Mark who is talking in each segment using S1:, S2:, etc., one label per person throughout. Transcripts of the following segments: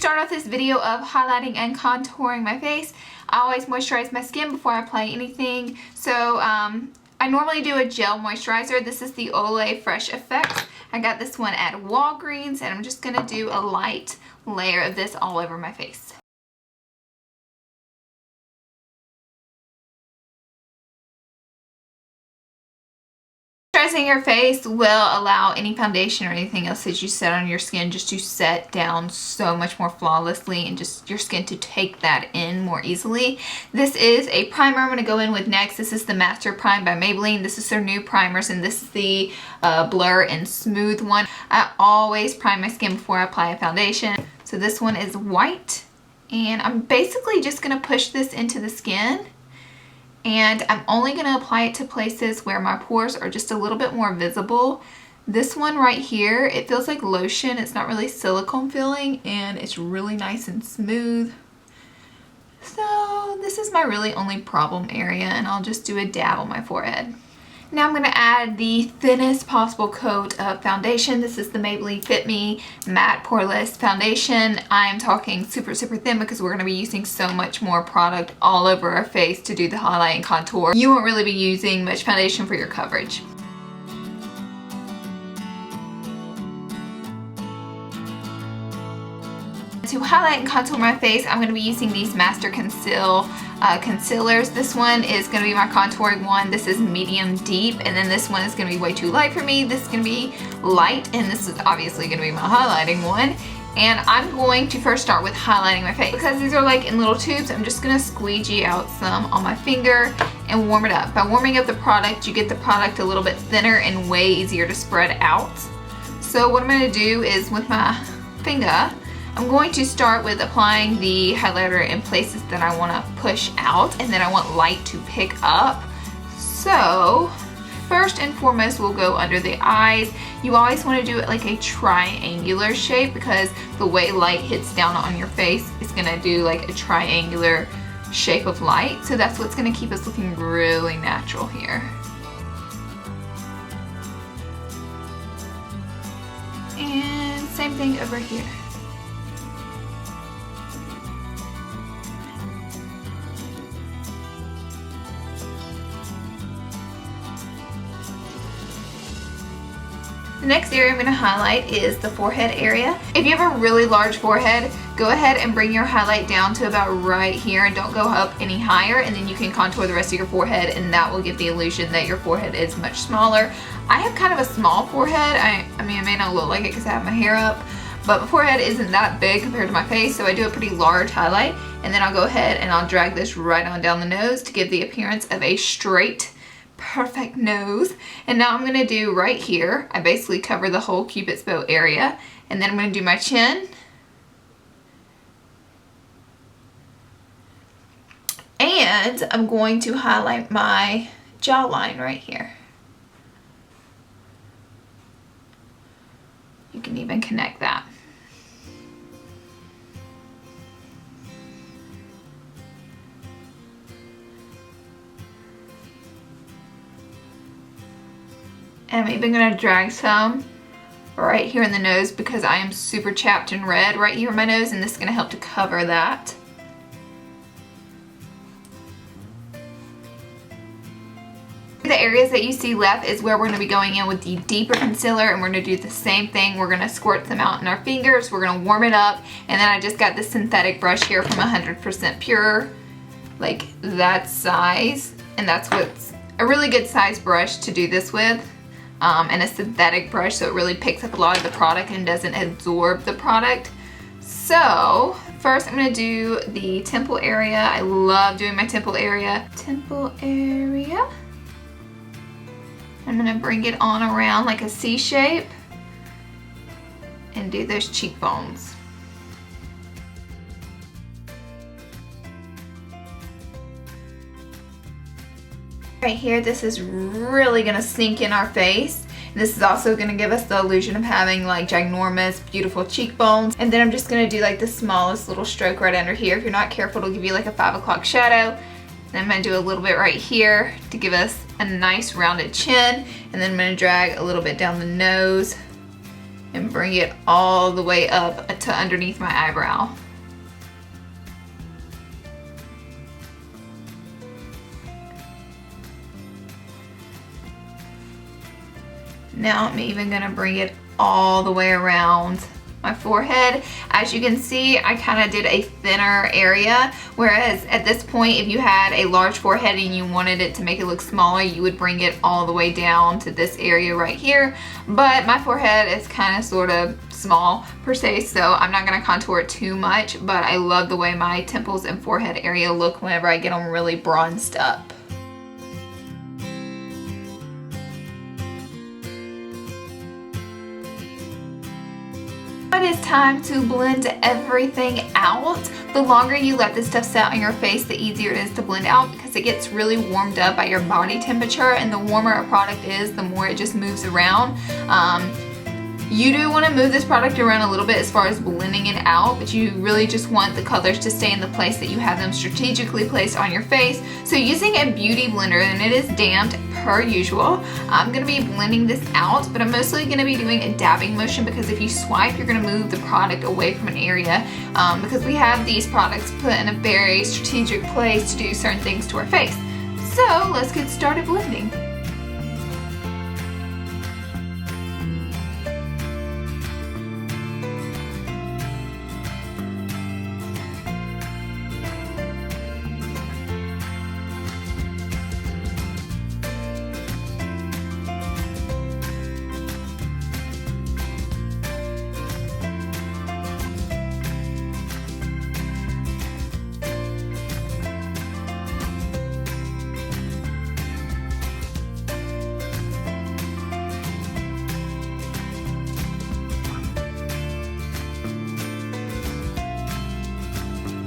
S1: start off this video of highlighting and contouring my face, I always moisturize my skin before I apply anything. So I normally do a gel moisturizer. This is the Olay Fresh Effects. I got this one at Walgreens, and I'm just going to do a light layer of this all over my face. Moisturizing your face will allow any foundation or anything else that you set on your skin just to set down so much more flawlessly, and just your skin to take that in more easily. This is a primer I'm going to go in with next. This is the Master Prime by Maybelline. This is their new primers, and this is the Blur and Smooth one. I always prime my skin before I apply a foundation. So this one is white, and I'm basically just going to push this into the skin. And I'm only going to apply it to places where my pores are just a little bit more visible. This one right here, it feels like lotion. It's not really silicone feeling, and it's really nice and smooth. So this is my really only problem area, and I'll just do a dab on my forehead. Now I'm going to add the thinnest possible coat of foundation. This is the Maybelline Fit Me Matte Poreless Foundation. I'm talking super thin because we're going to be using so much more product all over our face to do the highlight and contour. You won't really be using much foundation for your coverage. To highlight and contour my face, I'm going to be using these Master concealers. This one is going to be my contouring one. This is medium deep, and then this one is going to be way too light for me. This is going to be light, and this is obviously going to be my highlighting one. And I'm going to first start with highlighting my face. Because these are like in little tubes, I'm just going to squeegee out some on my finger and warm it up. By warming up the product, you get the product a little bit thinner and way easier to spread out. So what I'm going to do is with my finger, I'm going to start with applying the highlighter in places that I want to push out, and then I want light to pick up. So first and foremost, we'll go under the eyes. You always want to do it like a triangular shape, because the way light hits down on your face is going to do like a triangular shape of light. So that's what's going to keep us looking really natural here. And same thing over here. The next area I'm going to highlight is the forehead area. If you have a really large forehead, go ahead and bring your highlight down to about right here, and don't go up any higher, and then you can contour the rest of your forehead, and that will give the illusion that your forehead is much smaller. I have kind of a small forehead. I mean, it may not look like it because I have my hair up, but my forehead isn't that big compared to my face, so I do a pretty large highlight, and then I'll go ahead and I'll drag this right on down the nose to give the appearance of a straight, perfect nose. And now I'm going to do right here, I basically cover the whole Cupid's bow area, and then I'm going to do my chin, and I'm going to highlight my jawline right here. You can even connect that. And I'm even going to drag some right here in the nose, because I am super chapped and red right here in my nose, and this is going to help to cover that. The areas that you see left is where we're going to be going in with the deeper concealer, and we're going to do the same thing. We're going to squirt them out in our fingers, we're going to warm it up, and then I just got this synthetic brush here from 100% Pure, like that size, and that's what's a really good size brush to do this with. And a synthetic brush, so it really picks up a lot of the product and doesn't absorb the product. So first I'm going to do the temple area. I love doing my temple area. Temple area. I'm going to bring it on around like a C shape and do those cheekbones. Right here, this is really going to sink in our face. This is also going to give us the illusion of having like ginormous, beautiful cheekbones. And then I'm just going to do like the smallest little stroke right under here. If you're not careful, it'll give you like a 5 o'clock shadow. Then I'm going to do a little bit right here to give us a nice rounded chin. And then I'm going to drag a little bit down the nose and bring it all the way up to underneath my eyebrow. Now I'm even gonna bring it all the way around my forehead. As you can see, I kind of did a thinner area, whereas at this point, if you had a large forehead and you wanted it to make it look smaller, you would bring it all the way down to this area right here. But my forehead is kind of sort of small per se, so I'm not gonna contour it too much, but I love the way my temples and forehead area look whenever I get them really bronzed up. It is time to blend everything out. The longer you let this stuff sit on your face, the easier it is to blend out because it gets really warmed up by your body temperature, and the warmer a product is, the more it just moves around. You do want to move this product around a little bit as far as blending it out, but you really just want the colors to stay in the place that you have them strategically placed on your face. So using a beauty blender, and it is damped per usual, I'm going to be blending this out, but I'm mostly going to be doing a dabbing motion because if you swipe, you're going to move the product away from an area because we have these products put in a very strategic place to do certain things to our face. So let's get started blending.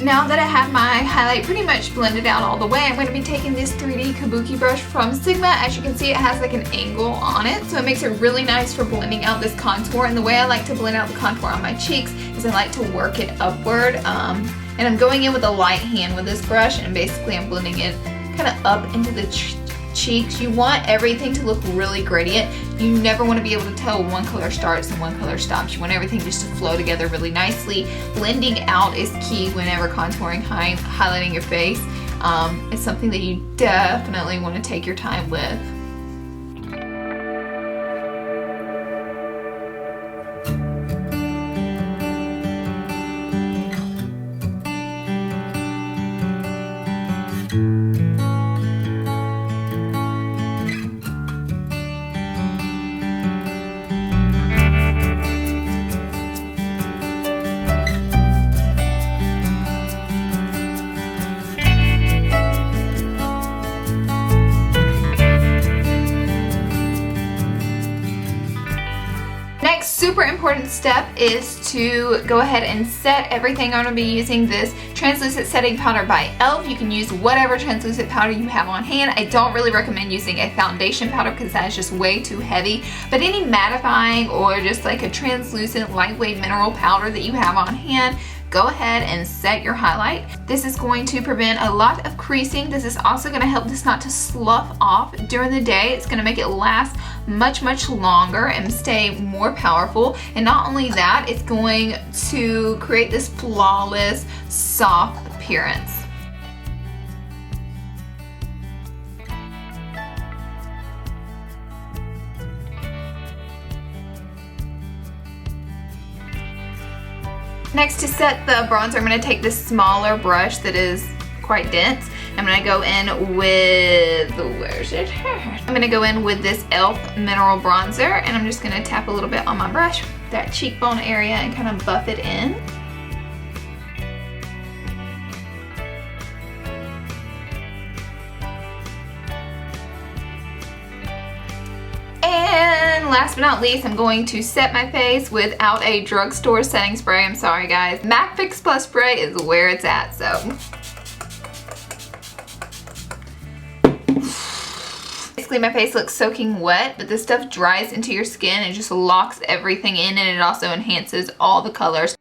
S1: Now that I have my highlight pretty much blended out all the way, I'm going to be taking this 3D Kabuki brush from Sigma. As you can see, it has like an angle on it, so it makes it really nice for blending out this contour. And the way I like to blend out the contour on my cheeks is I like to work it upward. And I'm going in with a light hand with this brush, and basically I'm blending it kind of up into the cheeks. You want everything to look really gradient. You never want to be able to tell one color starts and one color stops. You want everything just to flow together really nicely. Blending out is key whenever contouring, highlighting your face. It's something that you definitely want to take your time with. Super important step is to go ahead and set everything. I'm going to be using this translucent setting powder by e.l.f. You can use whatever translucent powder you have on hand. I don't really recommend using a foundation powder because that is just way too heavy, but any mattifying or just like a translucent lightweight mineral powder that you have on hand, go ahead and set your highlight. This is going to prevent a lot of creasing. This is also going to help this not to slough off during the day. It's going to make it last much longer and stay more powerful. And not only that, it's going to create this flawless, soft appearance. Next, to set the bronzer, I'm going to take this smaller brush that is quite dense. I'm going to go in with, where's it? I'm going to go in with this e.l.f. mineral bronzer, and I'm just going to tap a little bit on my brush, that cheekbone area, and kind of buff it in. And last but not least, I'm going to set my face without a drugstore setting spray. I'm sorry guys. MAC Fix Plus spray is where it's at, so. Basically my face looks soaking wet, but this stuff dries into your skin and just locks everything in, and it also enhances all the colors.